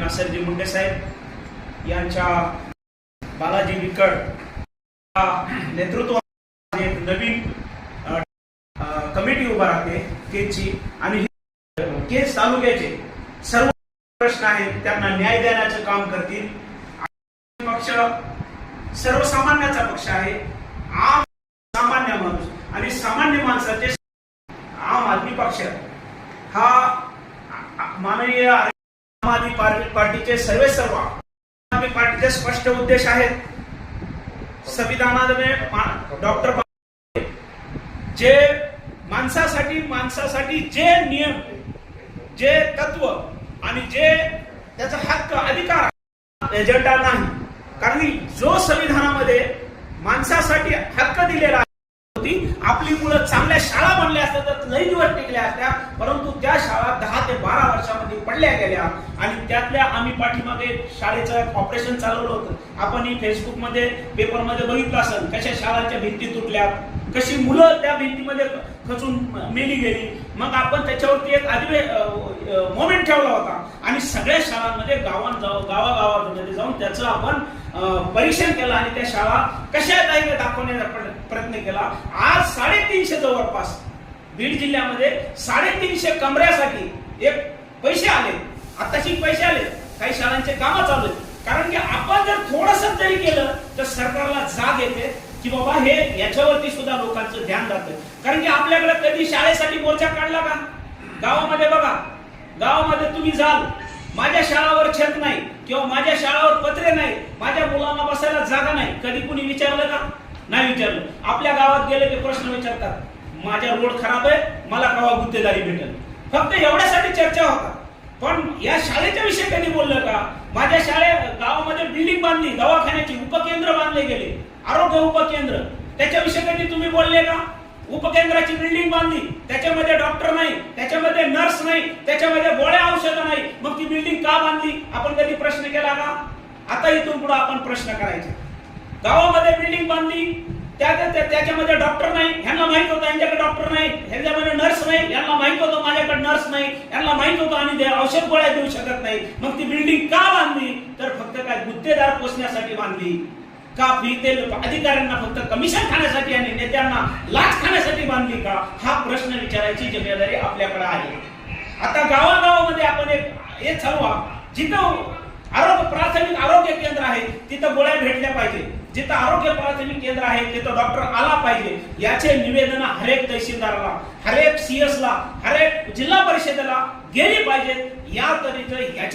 नासरजी मुंडे साहेब यांच्या बालाजी विकट नेतृत्वात एक नवीन कमिटी उभा राहते केजची आणि केज तालुक्याचे सर्व प्रश्न आहेत त्यांना न्याय देण्याचं काम करतील। पक्ष सर्वसामान्याचा पक्ष आहे, आम सामान्य माणूस आणि सामान्य माणसाचे आम आदमी पक्ष हा माननीय आम आदमी पार्टीचे सर्व आम आदमी पार्टीचे स्पष्ट उद्देश आहेत। संविधानामध्ये डॉक्टर जे माणसासाठी जे नियम, जे तत्व आणि जे त्याचा हक्क अधिकार एजेंडा नाही, कारण की जो संविधानामध्ये माणसासाठी हक्क दिलेला होती, आपली मुलं चांगल्या शाळा बनल्या असत्या तर लई दिवस टिकल्या असत्या, परंतु त्या शाळा 10 ते 12 वर्षामध्ये पडल्या गेल्या आणि त्यातल्या आम्ही पाठीमागे शाळेचं ऑपरेशन चालवलं होतं। आपण फेसबुकमध्ये पेपरमध्ये बघितलं असेल कशा शाळांच्या भिंती तुटल्या, कशी मुलं त्या भिंतीमध्ये खचून मेली गेली। मग आपण त्याच्यावरती एक मोमेंट ठेवला होता आणि सगळ्या शाळांमध्ये गावागावामध्ये जाऊन त्याचं आपण परीक्षण केलं आणि त्या शाळा कशा आहेत हे दाखवण्याचा प्रयत्न केला। आज 350 जवळपास बीड जिल्ह्यामध्ये 350 कमऱ्यासाठी एक पैसे आले, आताशी पैसे आले, काही शाळांचे कामं चालू आहेत। कारण की आपण जर थोडंसं जरी केलं तर सरकारला जाग येते की बाबा हे याच्यावरती सुद्धा लोकांचं ध्यान जातं। कारण की आपल्याकडे कधी शाळेसाठी मोर्चा काढला का? गावामध्ये बघा, गावामध्ये तुम्ही जाल, माझ्या शाळावर छत नाही किंवा माझ्या शाळावर पत्रे नाही, माझ्या मुलांना बसायला जागा नाही, कधी कुणी विचारलं का? नाही विचारलं। आपल्या गावात गेले की प्रश्न विचारतात, माझा रोड खराब आहे, मला केव्हा गुत्तेदारी भेटेल, फक्त एवढ्यासाठी चर्चा होता। पण या शाळेच्या विषयी कधी बोललं का? माझ्या गावामध्ये बिल्डिंग बांधली, दवाखान्याची उपकेंद्र बांधले गेले, आरोग्य उपकेंद्र, त्याच्याविषयी कधी तुम्ही बोलले का? उपकेंद्राची बिल्डिंग बांधली, त्याच्यामध्ये डॉक्टर नाही, त्याच्यामध्ये नर्स नाही, त्याच्यामध्ये गोळ्या औषधं नाही, मग ती बिल्डिंग का बांधली? आपण कधी प्रश्न केला का? आता इथून पुढे आपण प्रश्न करायचे। गावामध्ये बिल्डिंग बांधली, त्याच्यामध्ये डॉक्टर नाही, ह्यांना माहित होतं यांच्याकडे डॉक्टर नाही, ह्याच्यामध्ये नर्स नाही, यांना माहित होतं माझ्याकडे नर्स नाही, यांना माहित होतं आणि औषध गोळ्या देऊ शकत नाही, मग ती बिल्डिंग का बांधली? तर फक्त काय गुत्तेदार पोचण्यासाठी बांधली का? अधिकाऱ्यांना फक्त कमिशन खाण्यासाठी आणि नेत्यांना लाच खाण्यासाठी बांधली का? हा प्रश्न विचारायची जिम्मेदारी आपल्याकडे आहे। आता गावागावामध्ये आपण एक चालवा, जिथं प्राथमिक आरोग्य केंद्र आहे तिथं गोळ्या भेटल्या पाहिजे, जिथं आरोग्य प्राथमिक केंद्र आहे तिथं डॉक्टर आला पाहिजे, याचे निवेदन हरेक तहसीलदाराला, हरेक CS ला, हरेक जिल्हा परिषदेला गेली पाहिजेत। या तऱ्हेचं याची